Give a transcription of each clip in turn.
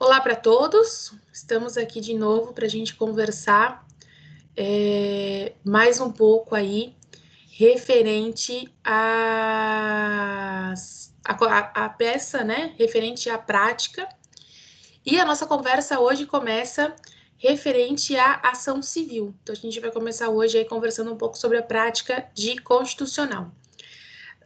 Olá para todos, estamos aqui de novo para a gente conversar mais um pouco aí referente a peça, né? Referente à prática. E a nossa conversa hoje começa referente à ação civil. Então, a gente vai começar hoje aí conversando um pouco sobre a prática de constitucional.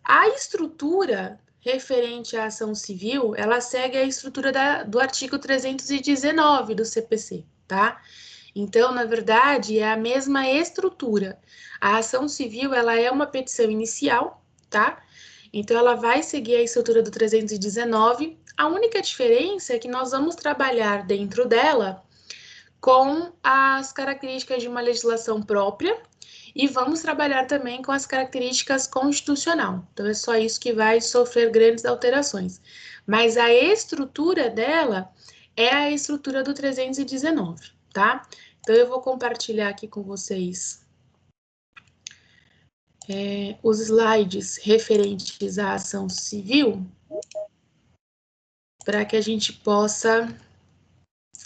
A estrutura referente à ação civil, ela segue a estrutura do artigo 319 do CPC, tá? Então, na verdade, é a mesma estrutura. A ação civil, ela é uma petição inicial, tá? Então, ela vai seguir a estrutura do 319. A única diferença é que nós vamos trabalhar dentro dela com as características de uma legislação própria e vamos trabalhar também com as características constitucional. Então, é só isso que vai sofrer grandes alterações. Mas a estrutura dela é a estrutura do 319, tá? Então, eu vou compartilhar aqui com vocês os slides referentes à ação civil para que a gente possa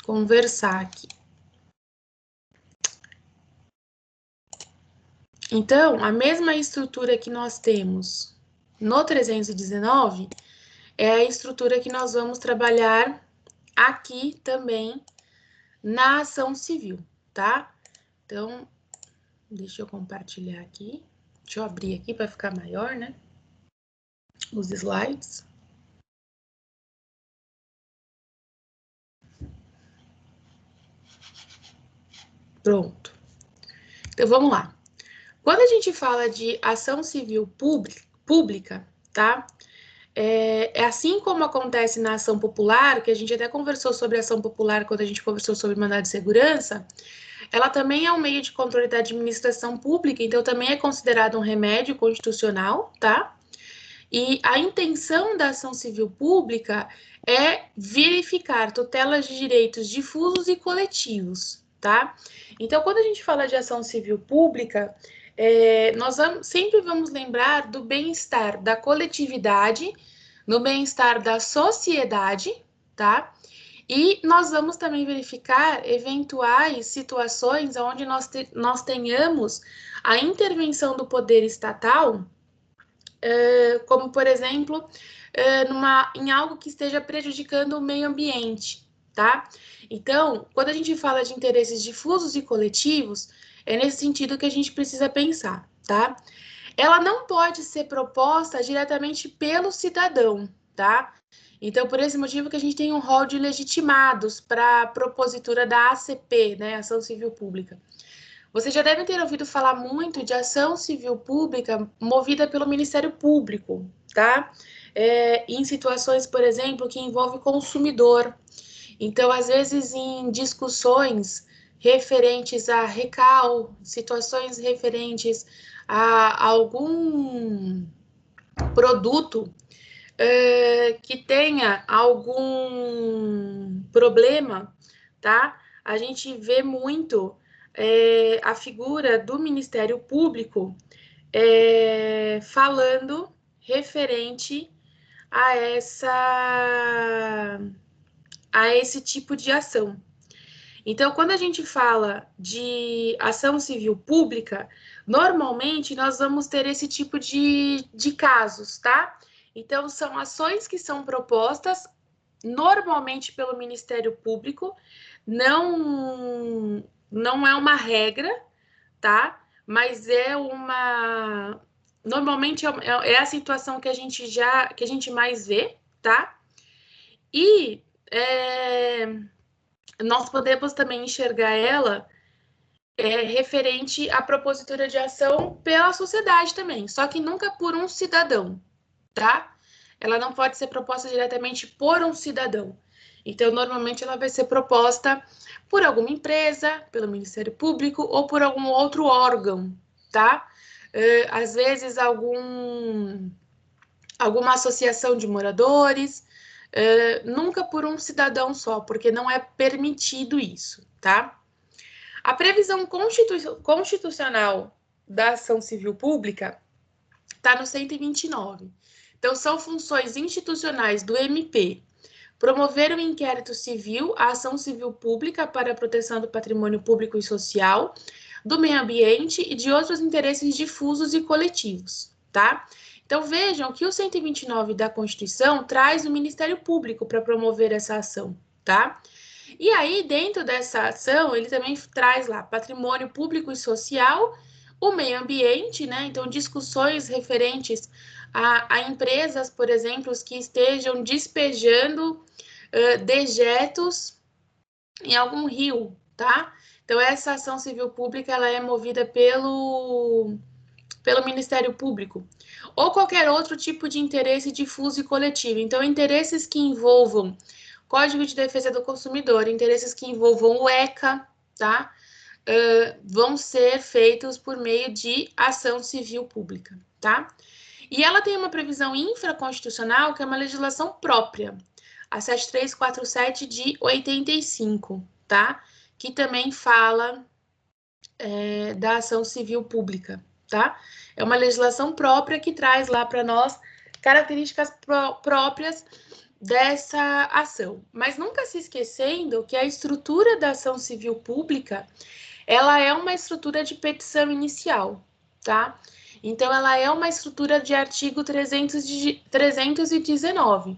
conversar aqui. Então, a mesma estrutura que nós temos no 319 é a estrutura que nós vamos trabalhar aqui também na ação civil, tá? Então, deixa eu compartilhar aqui. Deixa eu abrir aqui para ficar maior, né? Os slides. Pronto. Então, vamos lá. Quando a gente fala de ação civil pública, tá? É assim como acontece na ação popular, que a gente até conversou sobre ação popular quando a gente conversou sobre mandado de segurança, ela também é um meio de controle da administração pública, então também é considerado um remédio constitucional, tá? E a intenção da ação civil pública é verificar tutelas de direitos difusos e coletivos, tá? Então, quando a gente fala de ação civil pública, nós sempre vamos lembrar do bem-estar da coletividade, no bem-estar da sociedade, tá? E nós vamos também verificar eventuais situações onde nós tenhamos a intervenção do poder estatal, como, por exemplo, em algo que esteja prejudicando o meio ambiente, tá? Então, quando a gente fala de interesses difusos e coletivos, é nesse sentido que a gente precisa pensar, tá? Ela não pode ser proposta diretamente pelo cidadão, tá? Então, por esse motivo que a gente tem um rol de legitimados para a propositura da ACP, né, Ação Civil Pública. Vocês já devem ter ouvido falar muito de ação civil pública movida pelo Ministério Público, tá? Em situações, por exemplo, que envolve consumidor. Então, às vezes, em discussões referentes a recal, situações referentes a algum produto que tenha algum problema, tá? A gente vê muito a figura do Ministério Público falando referente a esse tipo de ação. Então, quando a gente fala de ação civil pública, normalmente nós vamos ter esse tipo de casos, tá? Então, são ações que são propostas normalmente pelo Ministério Público, não é uma regra, tá? Mas normalmente é a situação que a gente mais vê, tá? E nós podemos também enxergar ela referente à propositura de ação pela sociedade também, só que nunca por um cidadão, tá? Ela não pode ser proposta diretamente por um cidadão. Então, normalmente ela vai ser proposta por alguma empresa, pelo Ministério Público ou por algum outro órgão, tá? Às vezes alguma associação de moradores, nunca por um cidadão só, porque não é permitido isso, tá? A previsão constitucional da ação civil pública está no 129. Então, são funções institucionais do MP promover um inquérito civil, a ação civil pública para a proteção do patrimônio público e social, do meio ambiente e de outros interesses difusos e coletivos, tá? Então, vejam que o 129 da Constituição traz o Ministério Público para promover essa ação, tá? E aí, dentro dessa ação, ele também traz lá patrimônio público e social, o meio ambiente, né? Então, discussões referentes a empresas, por exemplo, que estejam despejando dejetos em algum rio, tá? Então, essa ação civil pública, ela é movida pelo Ministério Público, ou qualquer outro tipo de interesse difuso e coletivo. Então, interesses que envolvam Código de Defesa do Consumidor, interesses que envolvam o ECA, tá? Vão ser feitos por meio de ação civil pública, tá? E ela tem uma previsão infraconstitucional, que é uma legislação própria, a 7347 de 85, tá? Que também fala da ação civil pública, tá? É uma legislação própria que traz lá para nós características próprias dessa ação. Mas nunca se esquecendo que a estrutura da ação civil pública, ela é uma estrutura de petição inicial, tá? Então, ela é uma estrutura de artigo 319.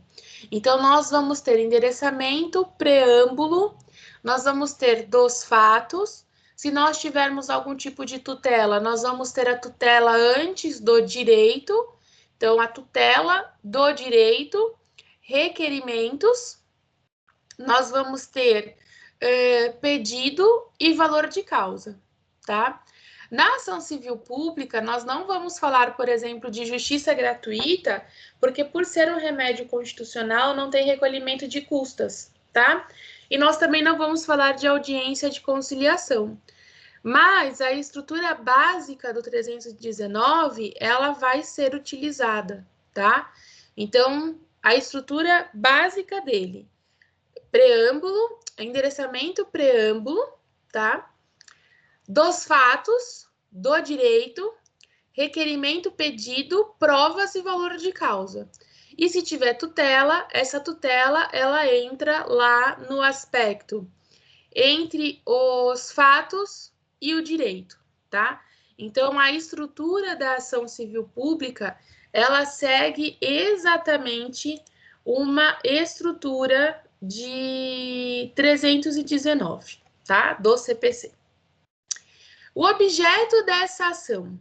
Então, nós vamos ter endereçamento, preâmbulo, nós vamos ter dos fatos. Se nós tivermos algum tipo de tutela, nós vamos ter a tutela antes do direito. Então, a tutela do direito, requerimentos, nós vamos ter pedido e valor de causa, tá? Na ação civil pública, nós não vamos falar, por exemplo, de justiça gratuita, porque por ser um remédio constitucional, não tem recolhimento de custas, tá? E nós também não vamos falar de audiência de conciliação. Mas a estrutura básica do 319, ela vai ser utilizada, tá? Então, a estrutura básica dele, preâmbulo, endereçamento, preâmbulo, tá? Dos fatos, do direito, requerimento, pedido, provas e valor de causa. E se tiver tutela, essa tutela, ela entra lá no aspecto entre os fatos e o direito, tá? Então, a estrutura da ação civil pública, ela segue exatamente uma estrutura de 319, tá? Do CPC. O objeto dessa ação.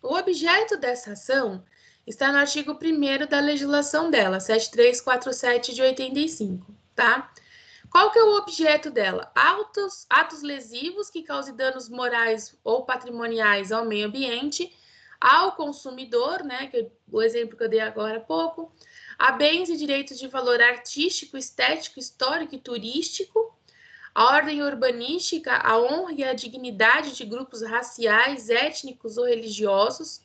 O objeto dessa ação está no artigo 1º da legislação dela, 7347 de 85, tá? Qual que é o objeto dela? Atos lesivos que causem danos morais ou patrimoniais ao meio ambiente, ao consumidor, né, o exemplo que eu dei agora há pouco, a bens e direitos de valor artístico, estético, histórico e turístico, a ordem urbanística, a honra e a dignidade de grupos raciais, étnicos ou religiosos,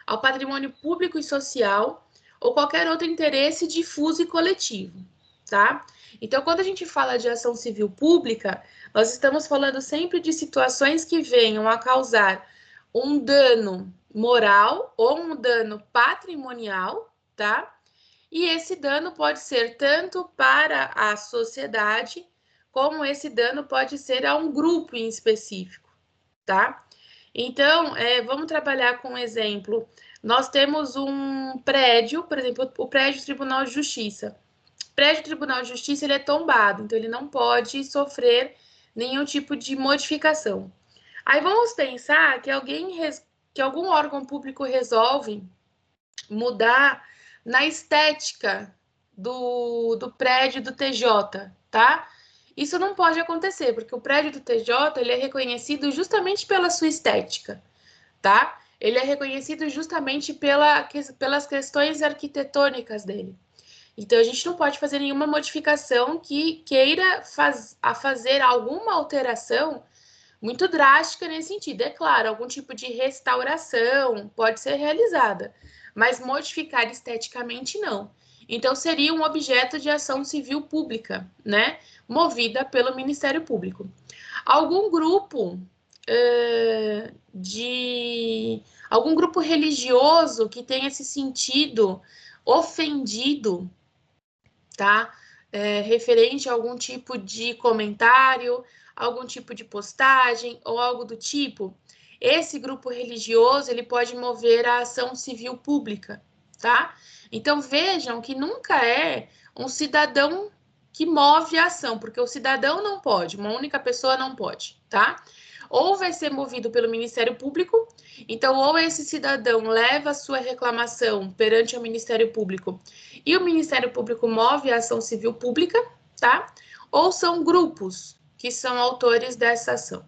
ao patrimônio público e social, ou qualquer outro interesse difuso e coletivo, tá? Então, quando a gente fala de ação civil pública, nós estamos falando sempre de situações que venham a causar um dano moral ou um dano patrimonial, tá? E esse dano pode ser tanto para a sociedade, como esse dano pode ser a um grupo em específico, tá? Então, vamos trabalhar com um exemplo. Nós temos um prédio, por exemplo, o prédio do Tribunal de Justiça. O prédio do Tribunal de Justiça, ele é tombado, então ele não pode sofrer nenhum tipo de modificação. Aí vamos pensar que algum órgão público resolve mudar na estética do prédio do TJ, tá? Isso não pode acontecer, porque o prédio do TJ, ele é reconhecido justamente pela sua estética, tá? Ele é reconhecido justamente pelas questões arquitetônicas dele. Então, a gente não pode fazer nenhuma modificação que queira fazer alguma alteração muito drástica nesse sentido. É claro, algum tipo de restauração pode ser realizada, mas modificar esteticamente não. Então, seria um objeto de ação civil pública, né? Movida pelo Ministério Público. Algum grupo algum grupo religioso que tenha se sentido ofendido, tá? referente a algum tipo de comentário, algum tipo de postagem ou algo do tipo, esse grupo religioso ele pode mover a ação civil pública, tá? Então vejam que nunca é um cidadão que move a ação, porque o cidadão não pode, uma única pessoa não pode, tá? Ou vai ser movido pelo Ministério Público, então ou esse cidadão leva a sua reclamação perante o Ministério Público e o Ministério Público move a ação civil pública, tá? Ou são grupos que são autores dessa ação.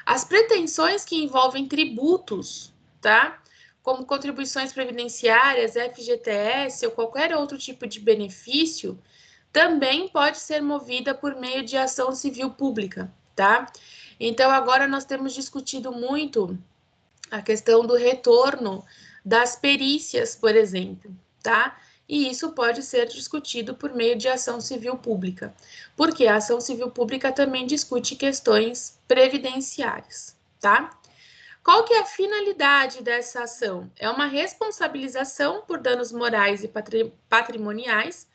As pretensões que envolvem tributos, tá? Como contribuições previdenciárias, FGTS ou qualquer outro tipo de benefício, também pode ser movida por meio de ação civil pública, tá? Então, agora nós temos discutido muito a questão do retorno das perícias, por exemplo, tá? E isso pode ser discutido por meio de ação civil pública, porque a ação civil pública também discute questões previdenciárias, tá? Qual que é a finalidade dessa ação? É uma responsabilização por danos morais e patrimoniais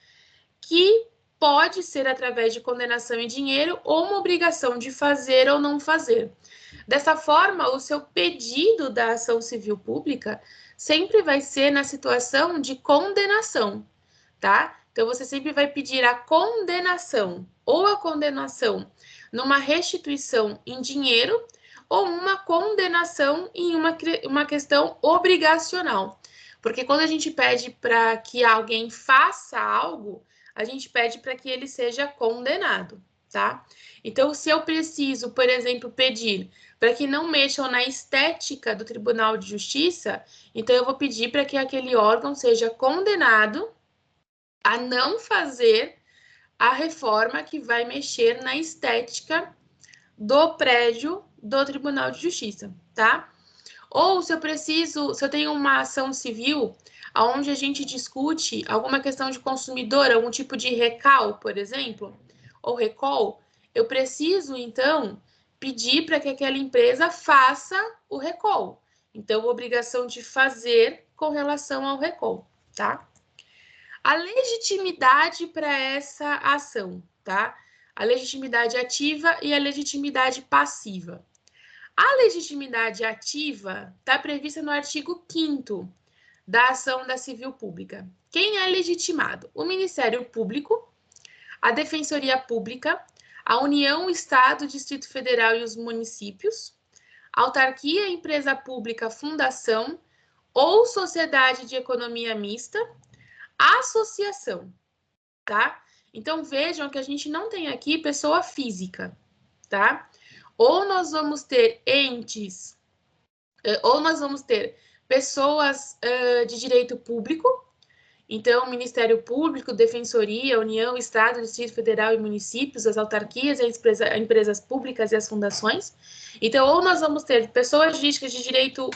que pode ser através de condenação em dinheiro ou uma obrigação de fazer ou não fazer. Dessa forma, o seu pedido da ação civil pública sempre vai ser na situação de condenação, tá? Então, você sempre vai pedir a condenação ou a condenação numa restituição em dinheiro ou uma condenação em uma questão obrigacional. Porque quando a gente pede para que alguém faça algo, a gente pede para que ele seja condenado, tá? Então, se eu preciso, por exemplo, pedir para que não mexam na estética do Tribunal de Justiça, então eu vou pedir para que aquele órgão seja condenado a não fazer a reforma que vai mexer na estética do prédio do Tribunal de Justiça, tá? Ou se eu tenho uma ação civil onde a gente discute alguma questão de consumidor, algum tipo de recal, por exemplo, ou recall, eu preciso, então, pedir para que aquela empresa faça o recall. Então, obrigação de fazer com relação ao recall, tá? A legitimidade para essa ação, tá? A legitimidade ativa e a legitimidade passiva. A legitimidade ativa está prevista no artigo 5º da ação da civil pública. Quem é legitimado? O Ministério Público, a Defensoria Pública, a União, o Estado, o Distrito Federal e os municípios, autarquia, empresa pública, fundação ou sociedade de economia mista, associação, tá? Então vejam que a gente não tem aqui pessoa física, tá? Ou nós vamos ter entes, ou nós vamos ter pessoas de direito público, então Ministério Público, Defensoria, União, Estado, Distrito Federal e municípios, as autarquias, as empresas públicas e as fundações. Então, ou nós vamos ter pessoas jurídicas de direito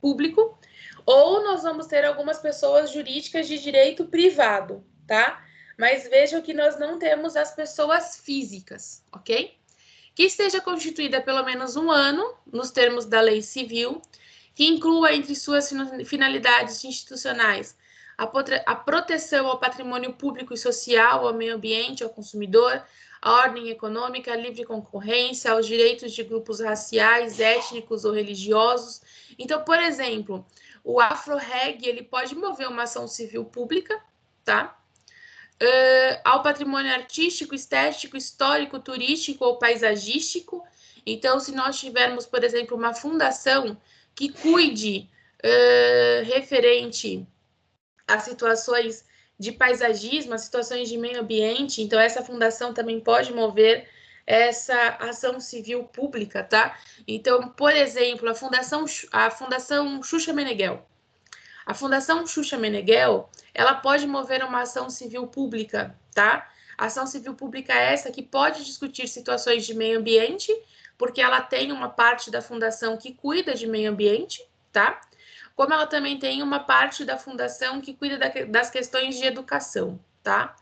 público, ou nós vamos ter algumas pessoas jurídicas de direito privado, tá? Mas vejam que nós não temos as pessoas físicas, ok? Que esteja constituída há pelo menos um ano, nos termos da lei civil, que inclua entre suas finalidades institucionais a proteção ao patrimônio público e social, ao meio ambiente, ao consumidor, à ordem econômica, à livre concorrência, aos direitos de grupos raciais, étnicos ou religiosos. Então, por exemplo, o AfroReg, ele pode mover uma ação civil pública, tá? Ao patrimônio artístico, estético, histórico, turístico ou paisagístico. Então, se nós tivermos, por exemplo, uma fundação que cuide referente a situações de paisagismo, a situações de meio ambiente, então essa fundação também pode mover essa ação civil pública, tá? Então, por exemplo, a Fundação Xuxa Meneghel. A Fundação Xuxa Meneghel, ela pode mover uma ação civil pública, tá? A ação civil pública é essa que pode discutir situações de meio ambiente, porque ela tem uma parte da fundação que cuida de meio ambiente, tá? Como ela também tem uma parte da fundação que cuida das questões de educação, tá?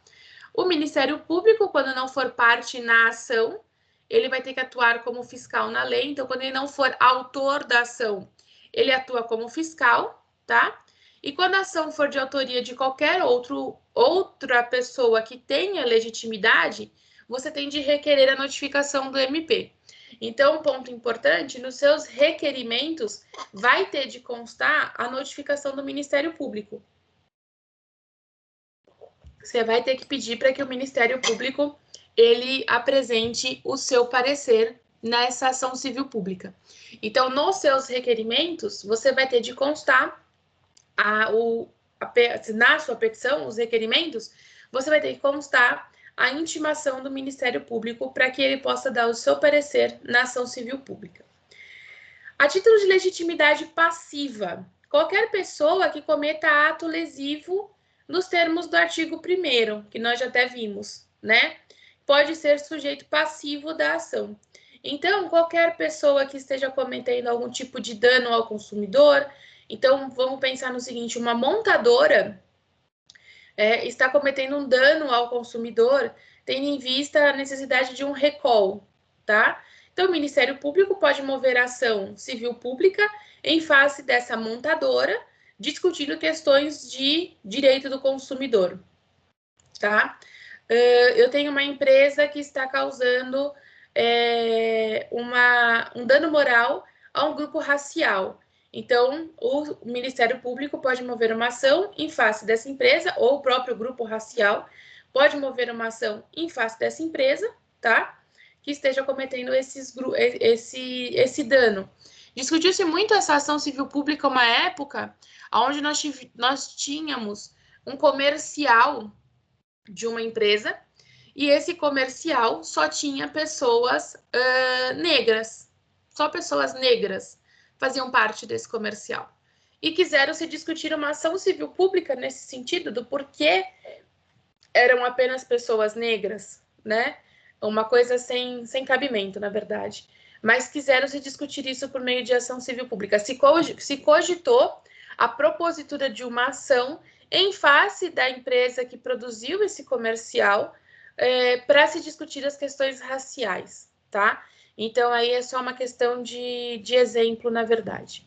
O Ministério Público, quando não for parte na ação, ele vai ter que atuar como fiscal na lei. Então, quando ele não for autor da ação, ele atua como fiscal, tá? E quando a ação for de autoria de qualquer outra pessoa que tenha legitimidade, você tem de requerer a notificação do MP. Então, um ponto importante, nos seus requerimentos, vai ter de constar a notificação do Ministério Público. Você vai ter que pedir para que o Ministério Público ele apresente o seu parecer nessa ação civil pública. Então, nos seus requerimentos, você vai ter de constar na sua petição, os requerimentos, você vai ter que constar a intimação do Ministério Público para que ele possa dar o seu parecer na ação civil pública. A título de legitimidade passiva, qualquer pessoa que cometa ato lesivo nos termos do artigo 1º, que nós já até vimos, né? Pode ser sujeito passivo da ação. Então, qualquer pessoa que esteja cometendo algum tipo de dano ao consumidor, então vamos pensar no seguinte, uma montadora está cometendo um dano ao consumidor, tendo em vista a necessidade de um recall, tá? Então, o Ministério Público pode mover ação civil pública em face dessa montadora, discutindo questões de direito do consumidor, tá? Eu tenho uma empresa que está causando um dano moral a um grupo racial. Então, o Ministério Público pode mover uma ação em face dessa empresa, ou o próprio grupo racial pode mover uma ação em face dessa empresa, tá? Que esteja cometendo esse dano. Discutiu-se muito essa ação civil pública uma época onde nós tínhamos um comercial de uma empresa e esse comercial só tinha pessoas negras. Só pessoas negras faziam parte desse comercial. E quiseram se discutir uma ação civil pública nesse sentido do porquê eram apenas pessoas negras, né? Uma coisa sem cabimento, na verdade. Mas quiseram se discutir isso por meio de ação civil pública. Se cogitou a propositura de uma ação em face da empresa que produziu esse comercial para se discutir as questões raciais, tá? Então, aí é só uma questão de exemplo, na verdade.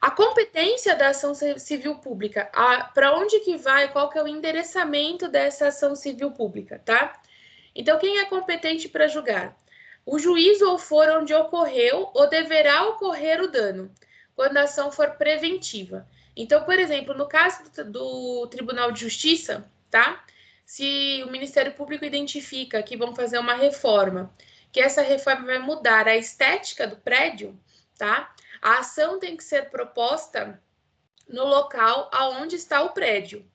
A competência da ação civil pública, para onde que vai, qual que é o endereçamento dessa ação civil pública, tá? Então, quem é competente para julgar? O juiz ou foro onde ocorreu ou deverá ocorrer o dano, quando a ação for preventiva. Então, por exemplo, no caso do Tribunal de Justiça, tá? Se o Ministério Público identifica que vão fazer uma reforma, que essa reforma vai mudar a estética do prédio, tá? A ação tem que ser proposta no local aonde está o prédio.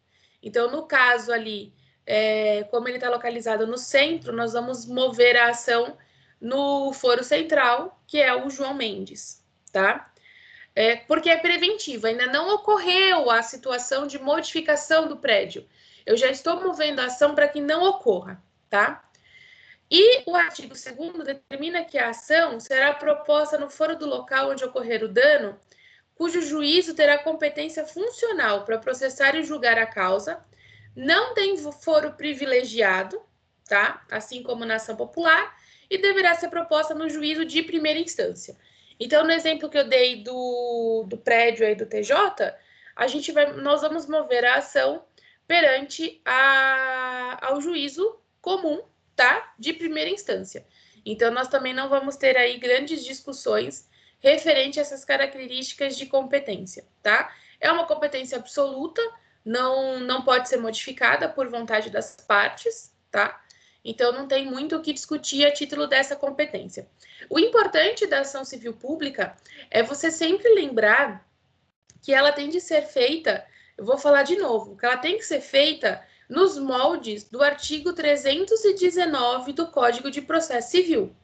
Então, no caso ali, como ele está localizado no centro, nós vamos mover a ação no foro central, que é o João Mendes, tá? Porque é preventivo, ainda não ocorreu a situação de modificação do prédio. Eu já estou movendo a ação para que não ocorra, tá? E o artigo 2º determina que a ação será proposta no foro do local onde ocorrer o dano, cujo juízo terá competência funcional para processar e julgar a causa, não tem foro privilegiado, tá? Assim como na ação popular, e deverá ser proposta no juízo de primeira instância. Então, no exemplo que eu dei do prédio aí do TJ, nós vamos mover a ação perante ao juízo comum, tá? De primeira instância. Então, nós também não vamos ter aí grandes discussões referente a essas características de competência, tá? É uma competência absoluta, não pode ser modificada por vontade das partes, tá? Então, não tem muito o que discutir a título dessa competência. O importante da ação civil pública é você sempre lembrar que ela tem de ser feita, eu vou falar de novo, que ela tem que ser feita nos moldes do artigo 319 do Código de Processo Civil.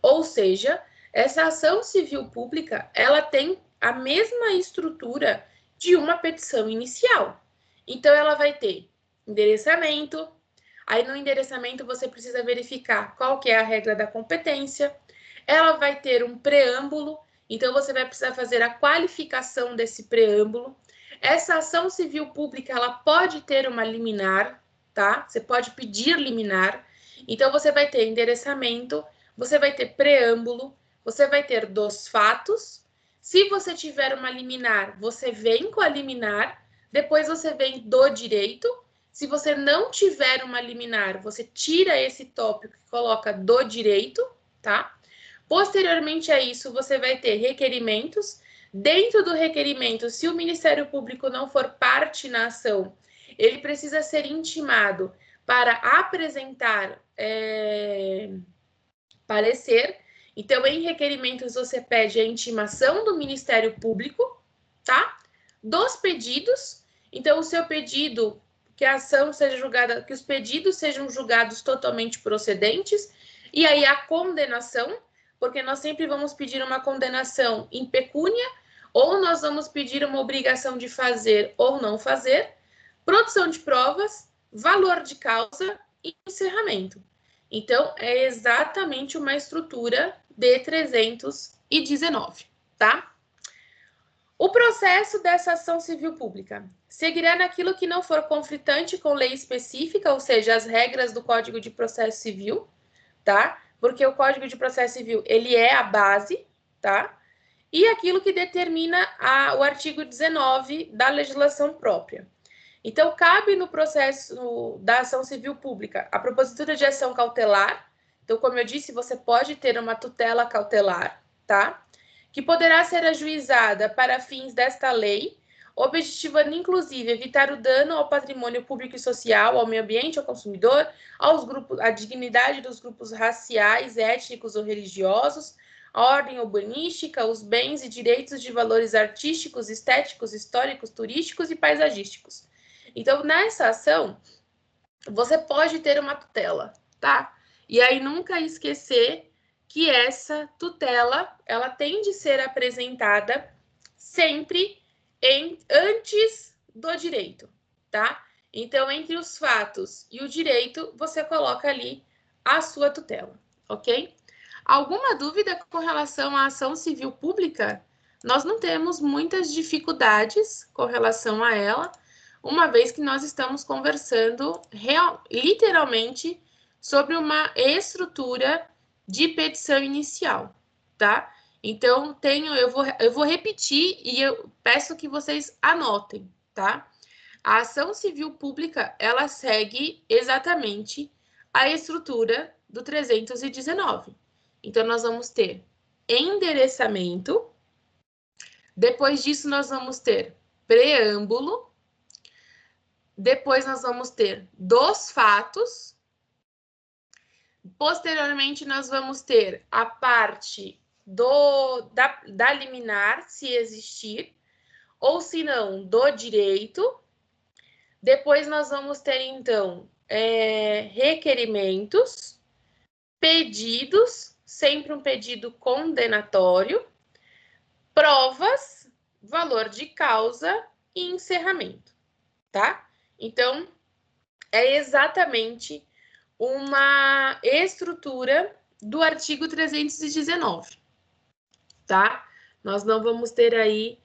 Ou seja, essa ação civil pública, ela tem a mesma estrutura de uma petição inicial. Então, ela vai ter endereçamento, aí no endereçamento você precisa verificar qual que é a regra da competência, ela vai ter um preâmbulo, então você vai precisar fazer a qualificação desse preâmbulo. Essa ação civil pública, ela pode ter uma liminar, tá? Você pode pedir liminar. Então, você vai ter endereçamento, você vai ter preâmbulo, você vai ter dos fatos. Se você tiver uma liminar, você vem com a liminar, depois você vem do direito. Se você não tiver uma liminar, você tira esse tópico e coloca do direito, tá? Posteriormente a isso, você vai ter requerimentos. Dentro do requerimento, se o Ministério Público não for parte na ação, ele precisa ser intimado para apresentar parecer. Então, em requerimentos, você pede a intimação do Ministério Público, tá? Dos pedidos. Então, o seu pedido, que a ação seja julgada, que os pedidos sejam julgados totalmente procedentes, e aí a condenação, porque nós sempre vamos pedir uma condenação em pecúnia, ou nós vamos pedir uma obrigação de fazer ou não fazer, produção de provas, valor de causa e encerramento. Então, é exatamente uma estrutura de 319, tá? O processo dessa ação civil pública seguirá naquilo que não for conflitante com lei específica, ou seja, as regras do Código de Processo Civil, tá? Porque o Código de Processo Civil, ele é a base, tá? E aquilo que determina o artigo 19 da legislação própria. Então, cabe no processo da ação civil pública a propositura de ação cautelar. Então, como eu disse, você pode ter uma tutela cautelar, tá? Que poderá ser ajuizada para fins desta lei, objetivando, inclusive, evitar o dano ao patrimônio público e social, ao meio ambiente, ao consumidor, aos grupos, à dignidade dos grupos raciais, étnicos ou religiosos, a ordem urbanística, os bens e direitos de valores artísticos, estéticos, históricos, turísticos e paisagísticos. Então, nessa ação, você pode ter uma tutela, tá? E aí, nunca esquecer que essa tutela, ela tem de ser apresentada sempre antes do direito, tá? Então, entre os fatos e o direito, você coloca ali a sua tutela, ok? Alguma dúvida com relação à ação civil pública? Nós não temos muitas dificuldades com relação a ela, uma vez que nós estamos conversando literalmente sobre uma estrutura de petição inicial, tá? Então, eu vou repetir e eu peço que vocês anotem, tá? A ação civil pública, ela segue exatamente a estrutura do 319. Então, nós vamos ter endereçamento, depois disso nós vamos ter preâmbulo, depois nós vamos ter dos fatos, posteriormente nós vamos ter a parte da liminar, se existir, ou se não, do direito. Depois nós vamos ter, então, requerimentos, pedidos, sempre um pedido condenatório, provas, valor de causa e encerramento, tá? Então, é exatamente uma estrutura do artigo 319, tá? Nós não vamos ter aí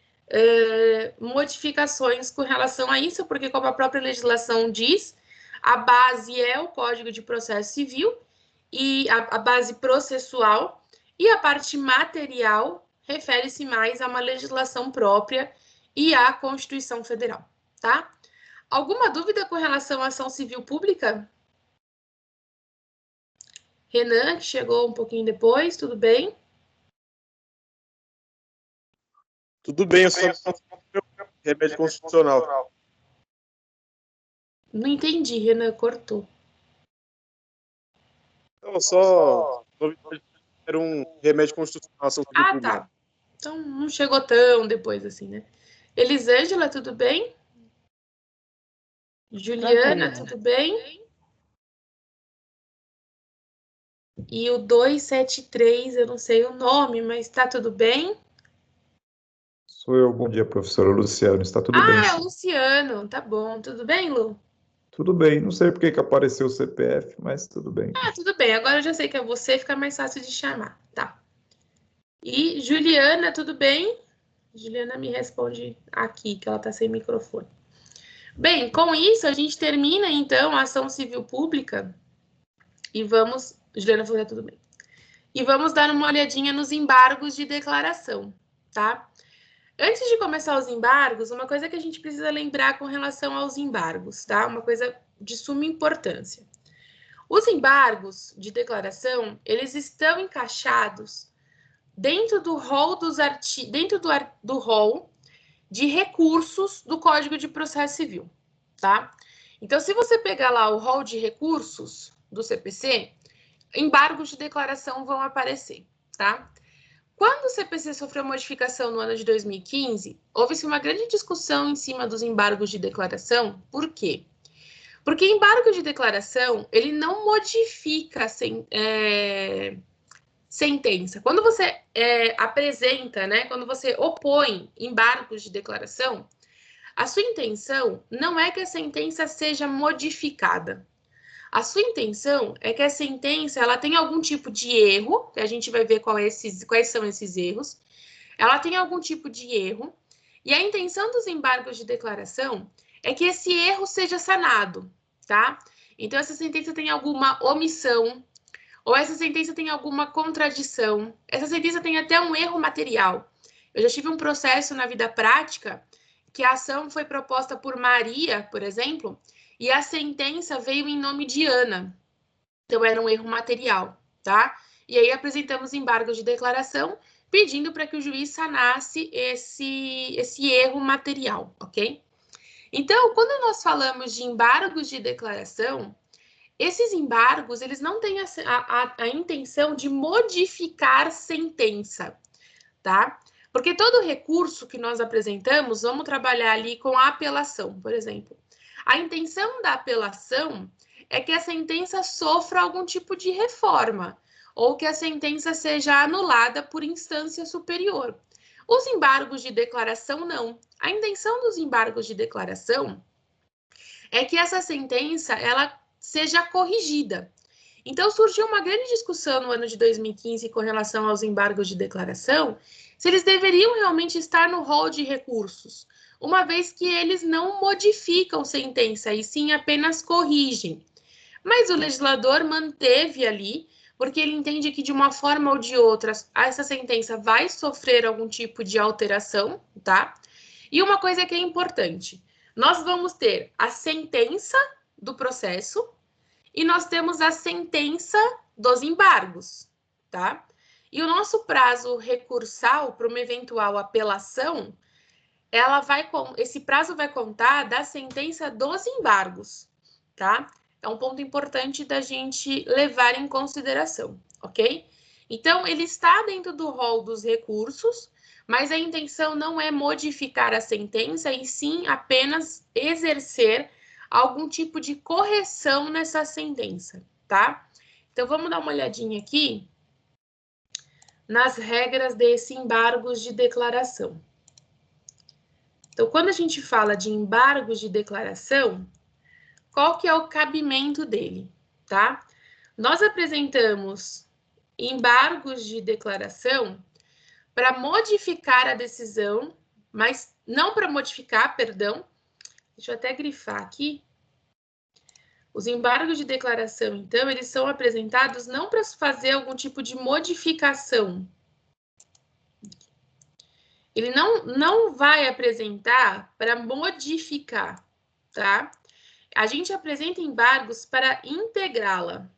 modificações com relação a isso, porque como a própria legislação diz, a base é o Código de Processo Civil e a base processual, e a parte material refere-se mais a uma legislação própria e à Constituição Federal, tá? Alguma dúvida com relação à ação civil pública? Renan, que chegou um pouquinho depois, tudo bem? Tudo bem, eu só remédio constitucional. Não entendi, Renan, cortou. Não, só era um remédio constitucional. Ah, tá. Então não chegou tão depois assim, né? Elisângela, tudo bem? Juliana, tudo bem? E o 273, eu não sei o nome, mas tá tudo bem? Sou eu. Bom dia, professora Luciano. Está tudo bem? Ah, é o Luciano. Tá bom. Tudo bem, Lu? Tudo bem. Não sei por que apareceu o CPF, mas tudo bem. Ah, tudo bem. Agora eu já sei que é você, fica mais fácil de chamar. Tá. E Juliana, tudo bem? Juliana me responde aqui, que ela tá sem microfone. Bem, com isso, a gente termina, então, a ação civil pública e vamos... Juliana falou que tá tudo bem. E vamos dar uma olhadinha nos embargos de declaração, tá? Antes de começar os embargos, uma coisa que a gente precisa lembrar com relação aos embargos, tá? Uma coisa de suma importância. Os embargos de declaração, eles estão encaixados dentro do rol do rol de recursos do Código de Processo Civil, tá? Então, se você pegar lá o rol de recursos do CPC, embargos de declaração vão aparecer, tá? Quando o CPC sofreu modificação no ano de 2015, houve-se uma grande discussão em cima dos embargos de declaração. Por quê? Porque embargo de declaração, ele não modifica sentença. Quando você apresenta, né, quando você opõe embargos de declaração, a sua intenção não é que a sentença seja modificada. A sua intenção é que a sentença ela tenha algum tipo de erro, que a gente vai ver quais são esses erros. Ela tem algum tipo de erro, e a intenção dos embargos de declaração é que esse erro seja sanado, tá? Então, essa sentença tem alguma omissão, ou essa sentença tem alguma contradição, essa sentença tem até um erro material. Eu já tive um processo na vida prática que a ação foi proposta por Maria, por exemplo, e a sentença veio em nome de Ana. Então, era um erro material, tá? E aí apresentamos embargos de declaração pedindo para que o juiz sanasse esse erro material, ok? Então, quando nós falamos de embargos de declaração, esses embargos, eles não têm a intenção de modificar sentença, tá? Porque todo recurso que nós apresentamos, vamos trabalhar ali com a apelação, por exemplo. A intenção da apelação é que a sentença sofra algum tipo de reforma, ou que a sentença seja anulada por instância superior. Os embargos de declaração, não. A intenção dos embargos de declaração é que essa sentença ela seja corrigida. Então, surgiu uma grande discussão no ano de 2015 com relação aos embargos de declaração, se eles deveriam realmente estar no rol de recursos, uma vez que eles não modificam sentença, e sim apenas corrigem. Mas o legislador manteve ali, porque ele entende que de uma forma ou de outra, essa sentença vai sofrer algum tipo de alteração, tá? E uma coisa que é importante, nós vamos ter a sentença do processo e nós temos a sentença dos embargos, tá? E o nosso prazo recursal para uma eventual apelação, esse prazo vai contar da sentença dos embargos, tá? É um ponto importante da gente levar em consideração, ok? Então, ele está dentro do rol dos recursos, mas a intenção não é modificar a sentença, e sim apenas exercer algum tipo de correção nessa sentença, tá? Então, vamos dar uma olhadinha aqui nas regras desse embargos de declaração. Então, quando a gente fala de embargos de declaração, qual que é o cabimento dele, tá? Nós apresentamos embargos de declaração para modificar a decisão, mas não para modificar, perdão. Deixa eu até grifar aqui. Os embargos de declaração, então, eles são apresentados não para fazer algum tipo de modificação. Ele não vai apresentar para modificar, tá? A gente apresenta embargos para integrá-la.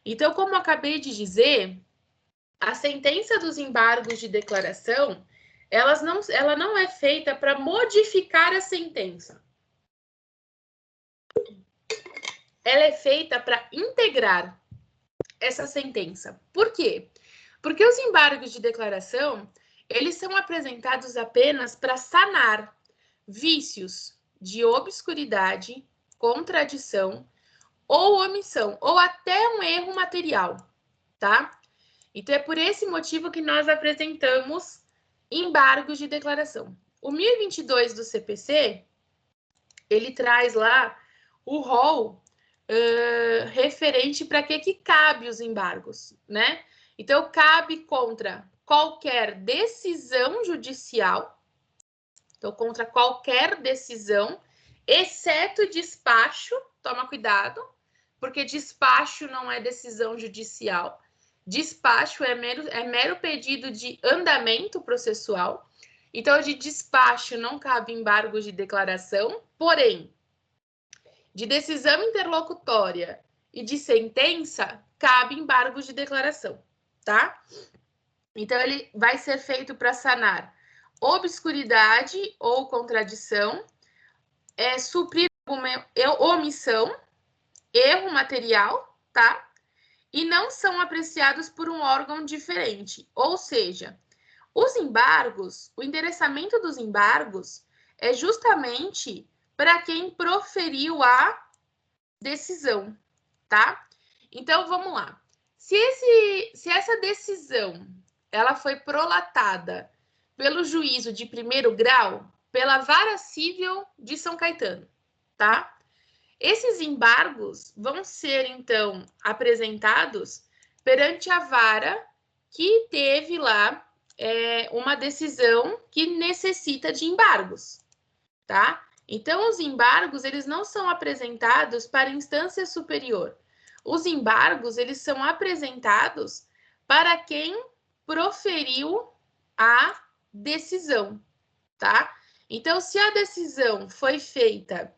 Então, como eu acabei de dizer, a sentença dos embargos de declaração, ela não é feita para modificar a sentença. Ela é feita para integrar essa sentença. Por quê? Porque os embargos de declaração, eles são apresentados apenas para sanar vícios de obscuridade, contradição ou omissão, ou até um erro material, tá? Então, é por esse motivo que nós apresentamos embargos de declaração. O 1022 do CPC, ele traz lá o rol referente para que cabe os embargos, né? Então, cabe contra qualquer decisão judicial, então, contra qualquer decisão, exceto despacho, toma cuidado, porque despacho não é decisão judicial, despacho é mero pedido de andamento processual, Então, de despacho não cabe embargos de declaração, porém, de decisão interlocutória e de sentença, cabe embargos de declaração, tá? Então, ele vai ser feito para sanar obscuridade ou contradição, suprir alguma omissão, erro material, tá? E não são apreciados por um órgão diferente. Ou seja, os embargos, o endereçamento dos embargos é justamente para quem proferiu a decisão, tá? Então, vamos lá. Se essa decisão ela foi prolatada pelo juízo de primeiro grau, pela Vara Civil de São Caetano, tá? Esses embargos vão ser, então, apresentados perante a vara que teve lá uma decisão que necessita de embargos, tá? Então, os embargos, eles não são apresentados para instância superior. Os embargos, eles são apresentados para quem proferiu a decisão, tá? Então, se a decisão foi feita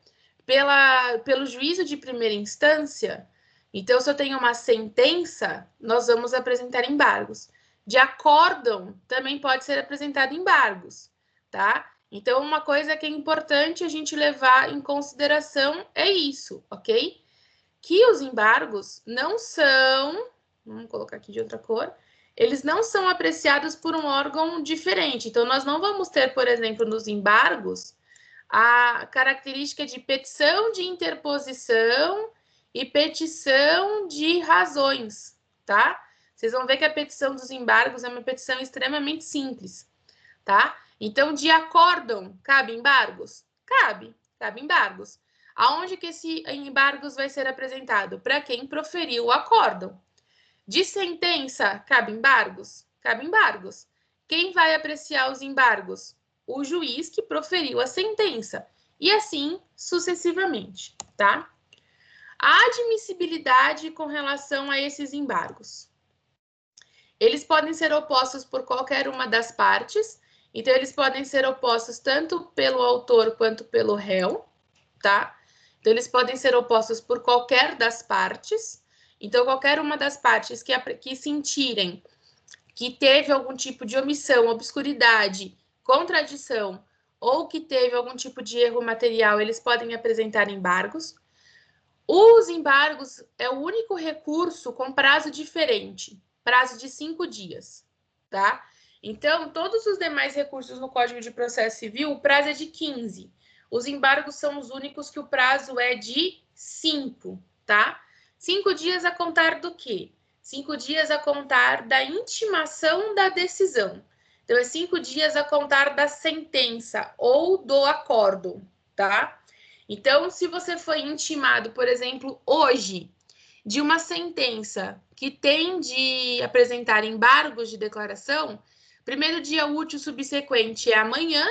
pelo juízo de primeira instância, então, se eu tenho uma sentença, nós vamos apresentar embargos. De acórdão, também pode ser apresentado embargos, tá? Então, uma coisa que é importante a gente levar em consideração é isso, ok? Que os embargos não são, vamos colocar aqui de outra cor, eles não são apreciados por um órgão diferente. Então, nós não vamos ter, por exemplo, nos embargos, a característica de petição de interposição e petição de razões, tá? Vocês vão ver que a petição dos embargos é uma petição extremamente simples, tá? Então, de acórdão, cabe embargos? Cabe embargos. Aonde que esse embargos vai ser apresentado? Para quem proferiu o acórdão. De sentença, cabe embargos? Cabe embargos. Quem vai apreciar os embargos? O juiz que proferiu a sentença. E assim sucessivamente, tá? A admissibilidade com relação a esses embargos. Eles podem ser opostos por qualquer uma das partes. Então, eles podem ser opostos tanto pelo autor quanto pelo réu, tá? Então, eles podem ser opostos por qualquer das partes. Então, qualquer uma das partes que sentirem que teve algum tipo de omissão, obscuridade, contradição, ou que teve algum tipo de erro material, eles podem apresentar embargos. Os embargos é o único recurso com prazo diferente, prazo de 5 dias, tá? Então, todos os demais recursos no Código de Processo Civil, o prazo é de 15. Os embargos são os únicos que o prazo é de 5, tá? 5 dias a contar do quê? 5 dias a contar da intimação da decisão. Então, é 5 dias a contar da sentença ou do acórdão, tá? Então, se você foi intimado, por exemplo, hoje, de uma sentença que tem de apresentar embargos de declaração, primeiro dia útil subsequente é amanhã,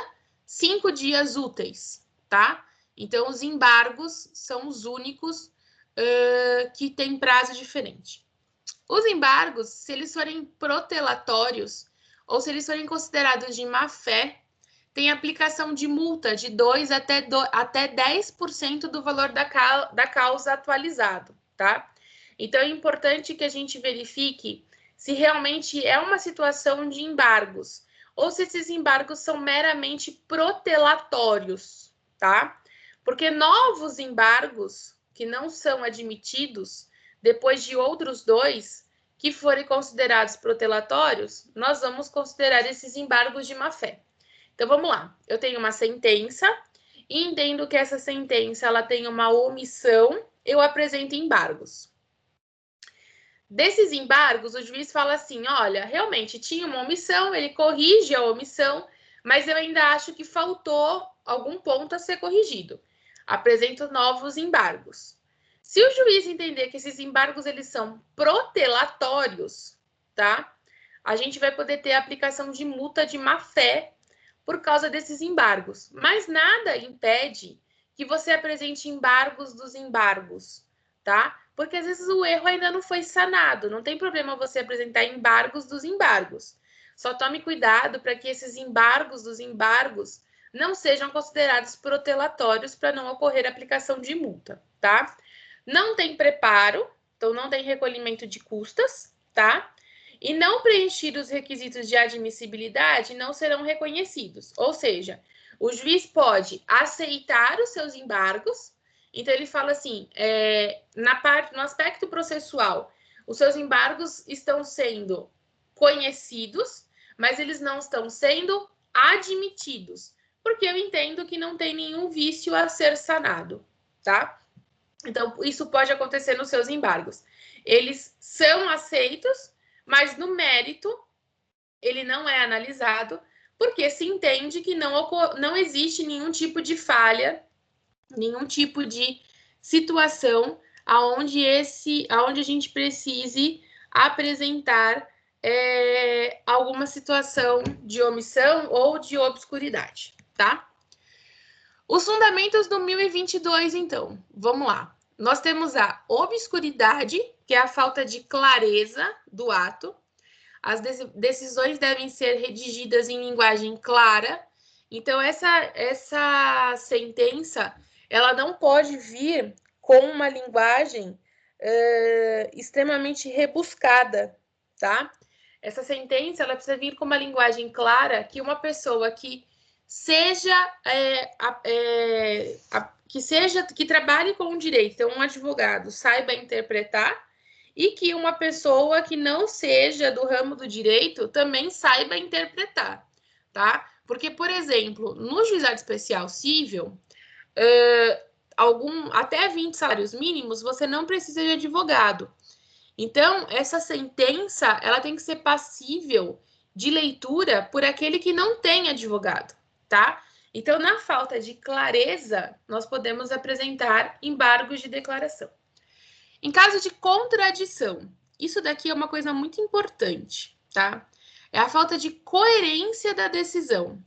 5 dias úteis, tá? Então, os embargos são os únicos que têm prazo diferente. Os embargos, se eles forem protelatórios ou se eles forem considerados de má-fé, tem aplicação de multa de 2 até 10% do valor da causa atualizado, tá? Então, é importante que a gente verifique se realmente é uma situação de embargos ou se esses embargos são meramente protelatórios, tá? Porque novos embargos que não são admitidos depois de outros 2 que forem considerados protelatórios, nós vamos considerar esses embargos de má-fé. Então, vamos lá. Eu tenho uma sentença e entendo que essa sentença ela tem uma omissão, eu apresento embargos. Desses embargos, o juiz fala assim, olha, realmente tinha uma omissão, ele corrige a omissão, mas eu ainda acho que faltou algum ponto a ser corrigido. Apresento novos embargos. Se o juiz entender que esses embargos eles são protelatórios, tá? A gente vai poder ter a aplicação de multa de má-fé por causa desses embargos. Mas nada impede que você apresente embargos dos embargos, tá? Porque às vezes o erro ainda não foi sanado. Não tem problema você apresentar embargos dos embargos. Só tome cuidado para que esses embargos dos embargos não sejam considerados protelatórios para não ocorrer aplicação de multa, tá? Não tem preparo, então não tem recolhimento de custas, tá? E não preencher os requisitos de admissibilidade não serão reconhecidos. Ou seja, o juiz pode aceitar os seus embargos. Então, ele fala assim, no aspecto processual, os seus embargos estão sendo conhecidos, mas eles não estão sendo admitidos, porque eu entendo que não tem nenhum vício a ser sanado, tá? Então, isso pode acontecer nos seus embargos. Eles são aceitos, mas no mérito, ele não é analisado, porque se entende que não existe nenhum tipo de falha, nenhum tipo de situação aonde a gente precise apresentar alguma situação de omissão ou de obscuridade, tá? Os fundamentos do 1022, então, vamos lá. Nós temos a obscuridade, que é a falta de clareza do ato. As decisões devem ser redigidas em linguagem clara. Então, essa sentença, ela não pode vir com uma linguagem extremamente rebuscada, tá? Essa sentença, ela precisa vir com uma linguagem clara, que uma pessoa que que trabalhe com o direito, então um advogado saiba interpretar, e que uma pessoa que não seja do ramo do direito também saiba interpretar, tá? Porque, por exemplo, no juizado especial cível, até 20 salários mínimos, você não precisa de advogado. Então, essa sentença, ela tem que ser passível de leitura por aquele que não tem advogado, tá? Então, na falta de clareza, nós podemos apresentar embargos de declaração. Em caso de contradição, isso daqui é uma coisa muito importante, tá? É a falta de coerência da decisão.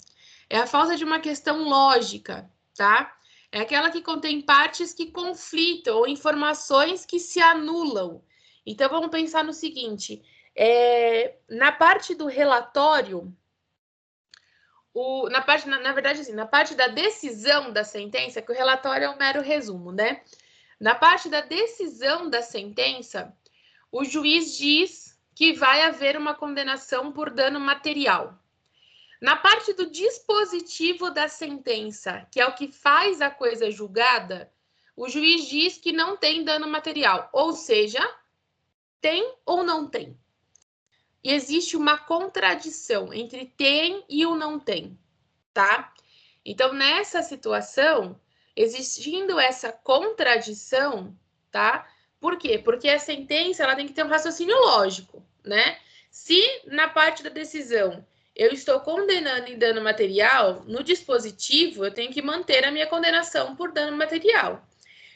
É a falta de uma questão lógica, tá? É aquela que contém partes que conflitam ou informações que se anulam. Então, vamos pensar no seguinte, na parte do relatório, na verdade, assim, na parte da decisão da sentença, que o relatório é um mero resumo, né? Na parte da decisão da sentença, o juiz diz que vai haver uma condenação por dano material. Na parte do dispositivo da sentença, que é o que faz a coisa julgada, o juiz diz que não tem dano material, ou seja, tem ou não tem. E existe uma contradição entre tem e o não tem, tá? Então, nessa situação, existindo essa contradição, tá? Por quê? Porque a sentença, ela tem que ter um raciocínio lógico, né? Se na parte da decisão eu estou condenando em dano material, no dispositivo eu tenho que manter a minha condenação por dano material.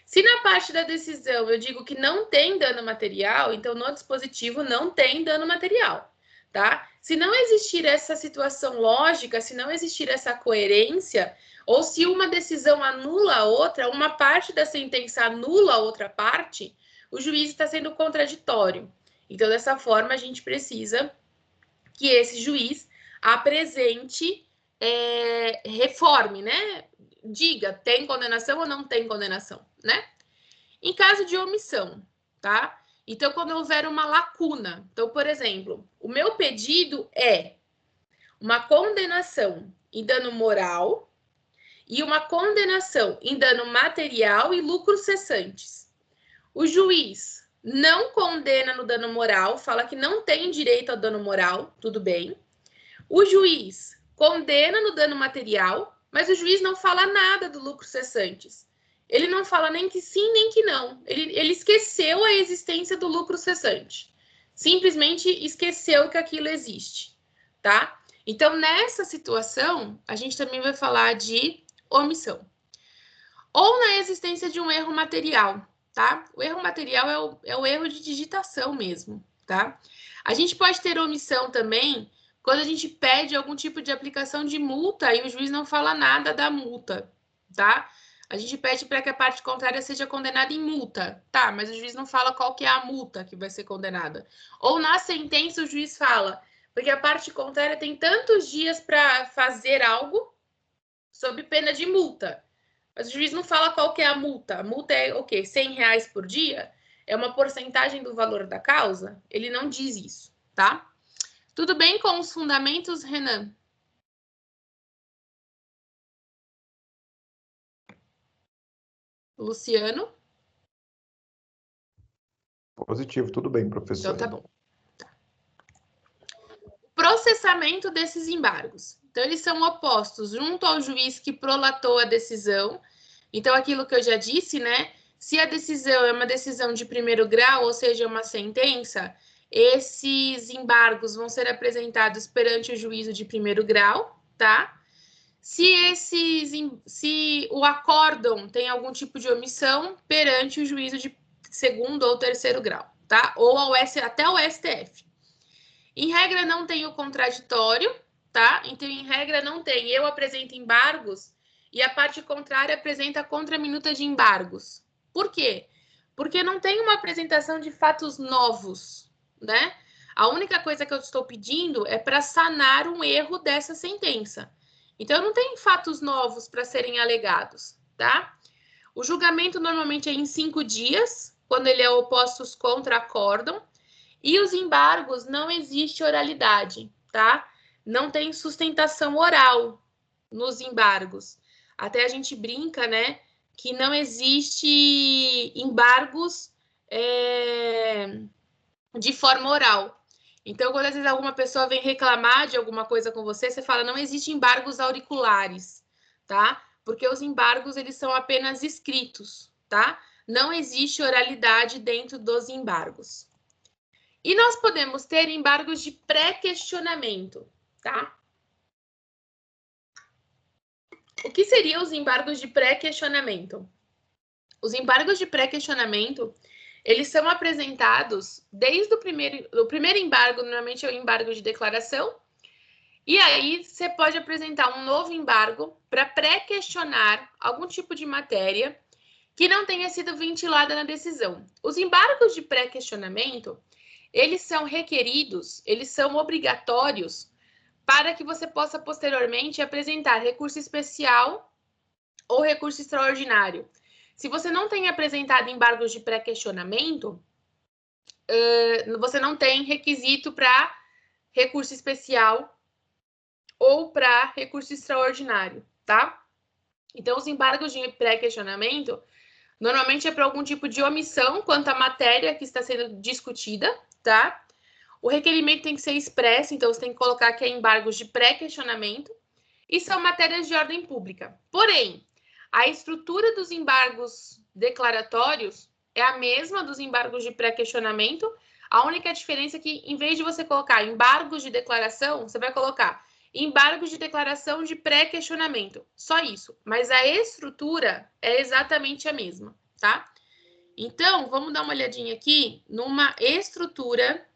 Se na parte da decisão eu digo que não tem dano material, então no dispositivo não tem dano material, tá? Se não existir essa situação lógica, se não existir essa coerência, ou se uma decisão anula a outra, uma parte da sentença anula a outra parte, o juiz está sendo contraditório. Então, dessa forma, a gente precisa que esse juiz apresente, reforme, né? Diga, tem condenação ou não tem condenação, né? Em caso de omissão, tá? Então, quando houver uma lacuna, então, por exemplo, o meu pedido é uma condenação em dano moral e uma condenação em dano material e lucros cessantes. O juiz não condena no dano moral, fala que não tem direito ao dano moral, tudo bem. O juiz condena no dano material, mas o juiz não fala nada do lucros cessantes. Ele não fala nem que sim, nem que não. Ele esqueceu a existência do lucro cessante. Simplesmente esqueceu que aquilo existe, tá? Então, nessa situação, a gente também vai falar de omissão. Ou na existência de um erro material, tá? O erro material é o erro de digitação mesmo, tá? A gente pode ter omissão também quando a gente pede algum tipo de aplicação de multa e o juiz não fala nada da multa, tá? A gente pede para que a parte contrária seja condenada em multa, tá? Mas o juiz não fala qual que é a multa que vai ser condenada. Ou na sentença o juiz fala, Porque a parte contrária tem tantos dias para fazer algo sob pena de multa. Mas o juiz não fala qual que é a multa. A multa é o quê? R$100 por dia? É uma porcentagem do valor da causa? Ele não diz isso, tá? Tudo bem com os fundamentos, Renan? Luciano? Positivo, tudo bem, professor. Então tá bom. Processamento desses embargos. Então, eles são opostos junto ao juiz que prolatou a decisão. Então, aquilo que eu já disse, né? Se a decisão é uma decisão de primeiro grau, ou seja, uma sentença, esses embargos vão ser apresentados perante o juízo de primeiro grau, tá? Se o acórdão tem algum tipo de omissão, perante o juízo de segundo ou terceiro grau, tá? Ou até o STF. Em regra, não tem o contraditório, tá? Então, em regra, não tem. Eu apresento embargos e a parte contrária apresenta a contraminuta de embargos. Por quê? Porque não tem uma apresentação de fatos novos, né? A única coisa que eu estou pedindo é para sanar um erro dessa sentença. Então, não tem fatos novos para serem alegados, tá? O julgamento normalmente é em 5 dias, quando ele é opostos contra acórdão. E os embargos não existe oralidade, tá? Não tem sustentação oral nos embargos. Até a gente brinca, né? Que não existe embargos de forma oral. Então, quando às vezes alguma pessoa vem reclamar de alguma coisa com você, você fala, não existe embargos auriculares, tá? Porque os embargos, eles são apenas escritos, tá? Não existe oralidade dentro dos embargos. E nós podemos ter embargos de pré-questionamento, tá? O que seriam os embargos de pré-questionamento? Os embargos de pré-questionamento, eles são apresentados desde o primeiro embargo, normalmente é o embargo de declaração, e aí você pode apresentar um novo embargo para pré-questionar algum tipo de matéria que não tenha sido ventilada na decisão. Os embargos de pré-questionamento, eles são requeridos, eles são obrigatórios para que você possa posteriormente apresentar recurso especial ou recurso extraordinário. Se você não tem apresentado embargos de pré-questionamento, você não tem requisito para recurso especial ou para recurso extraordinário, tá? Então, os embargos de pré-questionamento normalmente é para algum tipo de omissão quanto à matéria que está sendo discutida, tá? O requerimento tem que ser expresso, então você tem que colocar que é embargos de pré-questionamento e são matérias de ordem pública. Porém, a estrutura dos embargos declaratórios é a mesma dos embargos de pré-questionamento. A única diferença é que, em vez de você colocar embargos de declaração, você vai colocar embargos de declaração de pré-questionamento. Só isso. Mas a estrutura é exatamente a mesma, tá? Então, vamos dar uma olhadinha aqui numa estrutura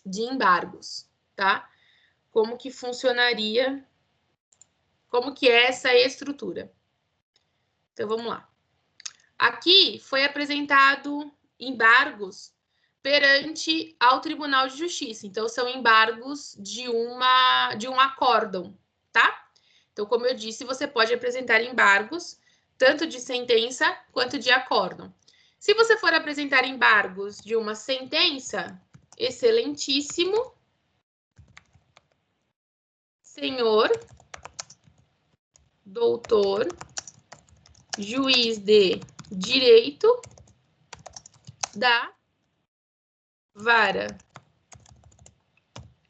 de embargos, tá? Como que funcionaria, como que é essa estrutura. Então, vamos lá. Aqui foi apresentado embargos perante ao Tribunal de Justiça. Então, são embargos de um acórdão, tá? Então, como eu disse, você pode apresentar embargos tanto de sentença quanto de acórdão. Se você for apresentar embargos de uma sentença, excelentíssimo senhor doutor juiz de direito da Vara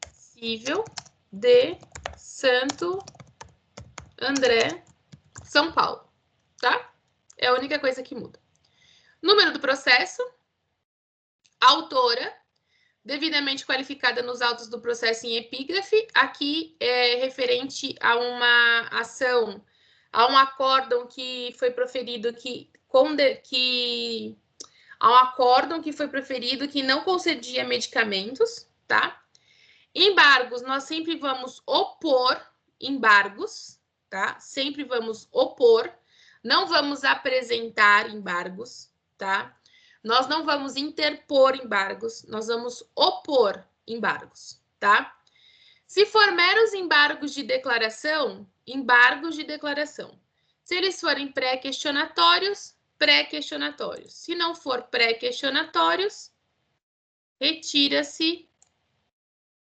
Civil de Santo André, São Paulo, tá? É a única coisa que muda. Número do processo, autora, devidamente qualificada nos autos do processo em epígrafe. Aqui é referente a uma ação, a um acórdão que foi proferido a um acórdão que foi proferido que não concedia medicamentos, tá? Embargos, nós sempre vamos opor embargos, tá? Sempre vamos opor, não vamos apresentar embargos, tá? Nós não vamos interpor embargos, nós vamos opor embargos, tá? Se for meros embargos de declaração, embargos de declaração. Se eles forem pré-questionatórios, pré-questionatórios. Se não for pré-questionatórios, retira-se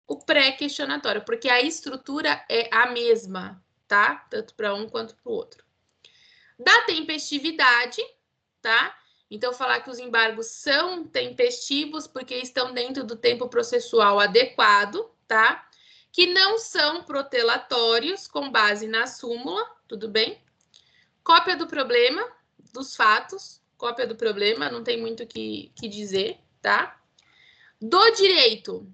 o pré-questionatório, porque a estrutura é a mesma, tá? Tanto para um quanto para o outro. Da tempestividade, tá? Então, falar que os embargos são tempestivos porque estão dentro do tempo processual adequado, tá? Que não são protelatórios com base na súmula, tudo bem? Cópia do problema, dos fatos, cópia do problema, não tem muito o que dizer, tá? Do direito,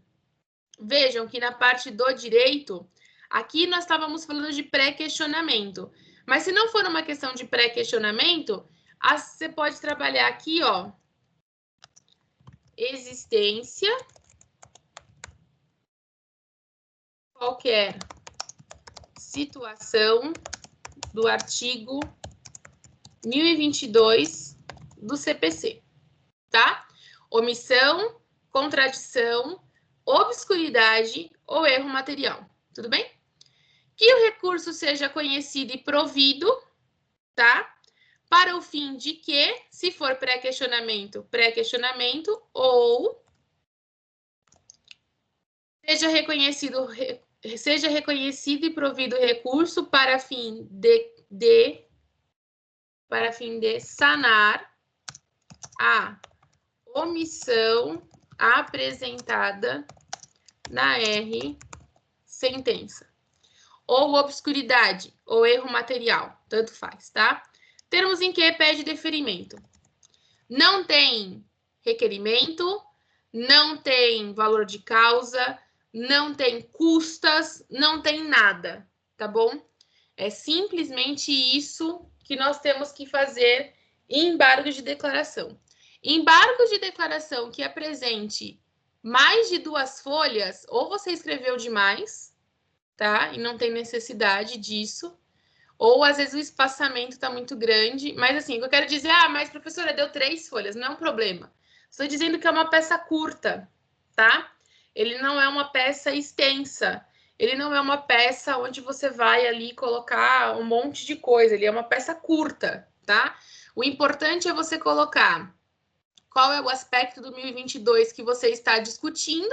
vejam que na parte do direito, aqui nós estávamos falando de pré-questionamento, mas se não for uma questão de pré-questionamento, você pode trabalhar aqui, ó, existência, qualquer situação do artigo 1022 do CPC, tá? Omissão, contradição, obscuridade ou erro material, tudo bem? Que o recurso seja conhecido e provido, tá? Para o fim de que, se for pré-questionamento, pré-questionamento, ou seja reconhecido e provido recurso para fim de sanar a omissão apresentada na R sentença. Ou obscuridade, ou erro material, tanto faz, tá? Termos em que pede deferimento. Não tem requerimento, não tem valor de causa, não tem custas, não tem nada, tá bom? É simplesmente isso que nós temos que fazer em embargos de declaração. Embargos de declaração que apresente mais de 2 folhas, ou você escreveu demais, tá? E não tem necessidade disso, ou às vezes o espaçamento está muito grande, mas assim, eu quero dizer, mas professora, deu 3 folhas, não é um problema. Estou dizendo que é uma peça curta, tá? Ele não é uma peça extensa, ele não é uma peça onde você vai ali colocar um monte de coisa, ele é uma peça curta, tá? O importante é você colocar qual é o aspecto do 1022 que você está discutindo,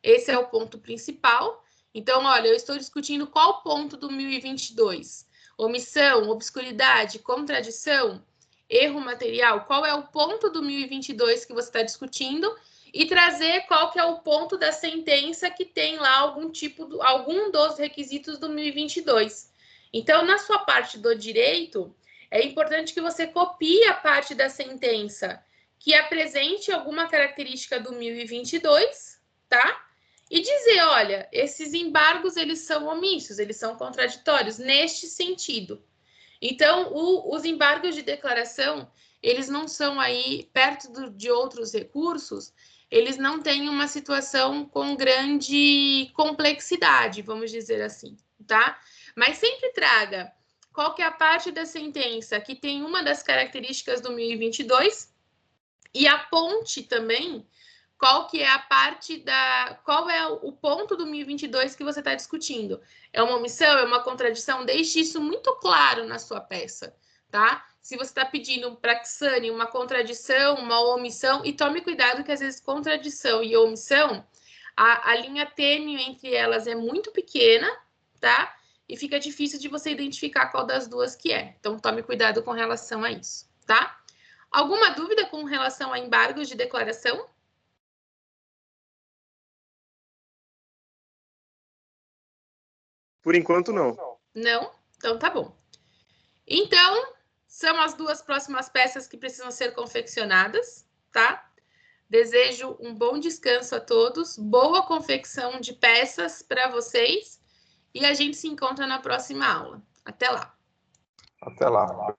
esse é o ponto principal. Então, olha, eu estou discutindo qual ponto do 1022? Omissão, obscuridade, contradição, erro material. Qual é o ponto do 1022 que você está discutindo? E trazer qual que é o ponto da sentença que tem lá algum dos requisitos do 1022. Então, na sua parte do direito, é importante que você copie a parte da sentença que apresente alguma característica do 1022, tá? E dizer, olha, esses embargos, eles são omissos, eles são contraditórios, neste sentido. Então, os embargos de declaração, eles não são aí, perto de outros recursos, eles não têm uma situação com grande complexidade, vamos dizer assim, tá? Mas sempre traga qual que é a parte da sentença que tem uma das características do 1022 e aponte também qual que é a parte qual é o ponto do 1022 que você está discutindo. É uma omissão, é uma contradição? Deixe isso muito claro na sua peça, tá? Se você está pedindo para Xane uma contradição, uma omissão, e tome cuidado que às vezes contradição e omissão, a linha tênue entre elas é muito pequena, tá? E fica difícil de você identificar qual das duas que é. Então, tome cuidado com relação a isso, tá? Alguma dúvida com relação a embargos de declaração? Por enquanto, não. Não? Então tá bom. Então, são as 2 próximas peças que precisam ser confeccionadas, tá? Desejo um bom descanso a todos, boa confecção de peças para vocês e a gente se encontra na próxima aula. Até lá. Até lá.